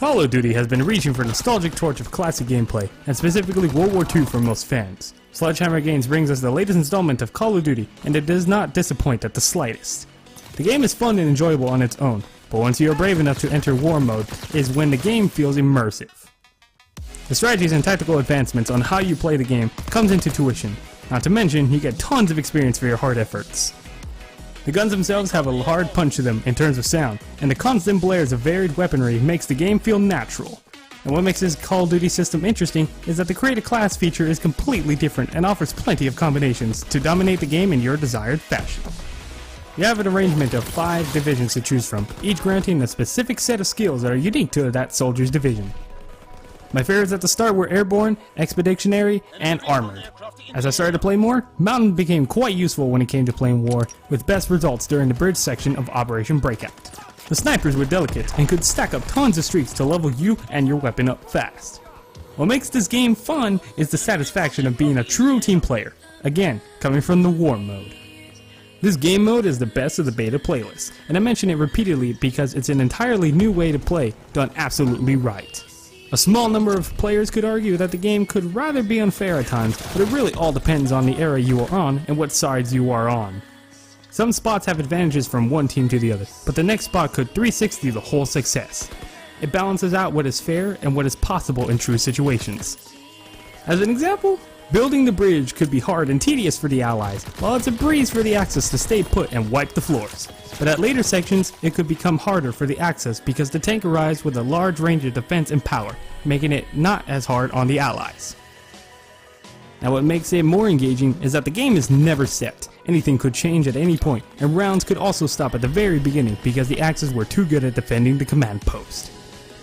Call of Duty has been reaching for a nostalgic torch of classic gameplay, and specifically World War II for most fans. Sledgehammer Games brings us the latest installment of Call of Duty, and it does not disappoint at the slightest. The game is fun and enjoyable on its own, but once you are brave enough to enter war mode is when the game feels immersive. The strategies and tactical advancements on how you play the game comes into tuition, not to mention you get tons of experience for your hard efforts. The guns themselves have a hard punch to them in terms of sound, and the constant blares of varied weaponry makes the game feel natural. And what makes this Call of Duty system interesting is that the create a class feature is completely different and offers plenty of combinations to dominate the game in your desired fashion. You have an arrangement of 5 divisions to choose from, each granting a specific set of skills that are unique to that soldier's division. My favorites at the start were Airborne, Expeditionary, and Armored. As I started to play more, Mountain became quite useful when it came to playing war, with best results during the bridge section of Operation Breakout. The snipers were delicate and could stack up tons of streaks to level you and your weapon up fast. What makes this game fun is the satisfaction of being a true team player, again, coming from the war mode. This game mode is the best of the beta playlist, and I mention it repeatedly because it's an entirely new way to play done absolutely right. A small number of players could argue that the game could rather be unfair at times, but it really all depends on the era you are on and what sides you are on. Some spots have advantages from one team to the other, but the next spot could 360 the whole success. It balances out what is fair and what is possible in true situations. As an example, building the bridge could be hard and tedious for the Allies, while it's a breeze for the Axis to stay put and wipe the floors. But at later sections, it could become harder for the Axis because the tank arrives with a large range of defense and power, making it not as hard on the Allies. Now what makes it more engaging is that the game is never set. Anything could change at any point, and rounds could also stop at the very beginning because the Axis were too good at defending the command post.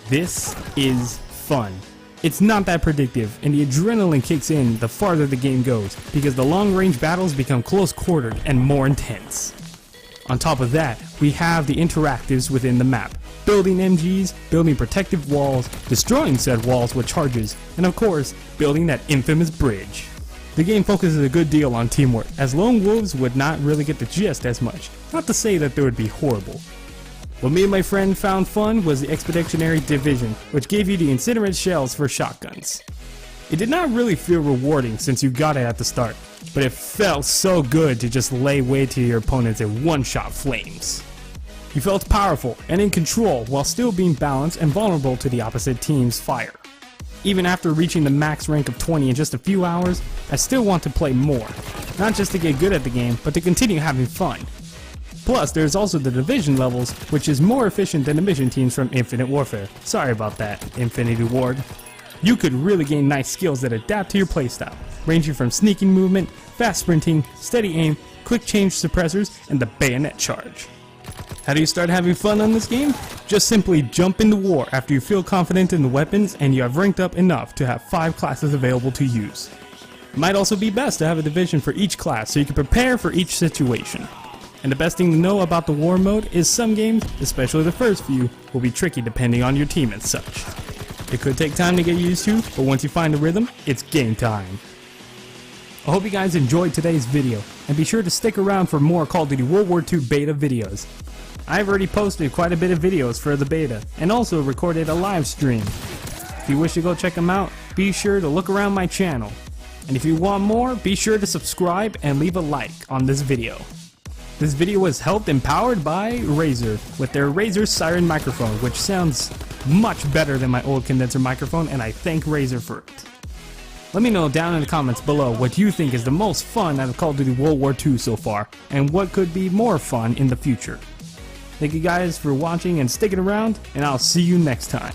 This is fun. It's not that predictive, and the adrenaline kicks in the farther the game goes, because the long-range battles become close-quartered and more intense. On top of that, we have the interactives within the map, building MGs, building protective walls, destroying said walls with charges, and of course, building that infamous bridge. The game focuses a good deal on teamwork, as lone wolves would not really get the gist as much, not to say that they would be horrible. What me and my friend found fun was the Expeditionary Division, which gave you the incinerate shells for shotguns. It did not really feel rewarding since you got it at the start, but it felt so good to just lay way to your opponents in one-shot flames. You felt powerful and in control while still being balanced and vulnerable to the opposite team's fire. Even after reaching the max rank of 20 in just a few hours, I still want to play more, not just to get good at the game, but to continue having fun. Plus, there's also the division levels, which is more efficient than the mission teams from Infinite Warfare. Sorry about that, Infinity Ward. You could really gain nice skills that adapt to your playstyle, ranging from sneaking movement, fast sprinting, steady aim, quick change suppressors, and the bayonet charge. How do you start having fun on this game? Just simply jump into war after you feel confident in the weapons and you have ranked up enough to have 5 classes available to use. It might also be best to have a division for each class so you can prepare for each situation. And the best thing to know about the war mode is some games, especially the first few, will be tricky depending on your team and such. It could take time to get used to, but once you find the rhythm, it's game time. I hope you guys enjoyed today's video, and be sure to stick around for more Call of Duty World War II beta videos. I've already posted quite a bit of videos for the beta, and also recorded a live stream. If you wish to go check them out, be sure to look around my channel. And if you want more, be sure to subscribe and leave a like on this video. This video was helped and powered by RAZER with their RAZER Siren microphone, which sounds much better than my old condenser microphone, and I thank RAZER for it. Let me know down in the comments below what you think is the most fun out of Call of Duty World War II so far, and what could be more fun in the future. Thank you guys for watching and sticking around, and I'll see you next time.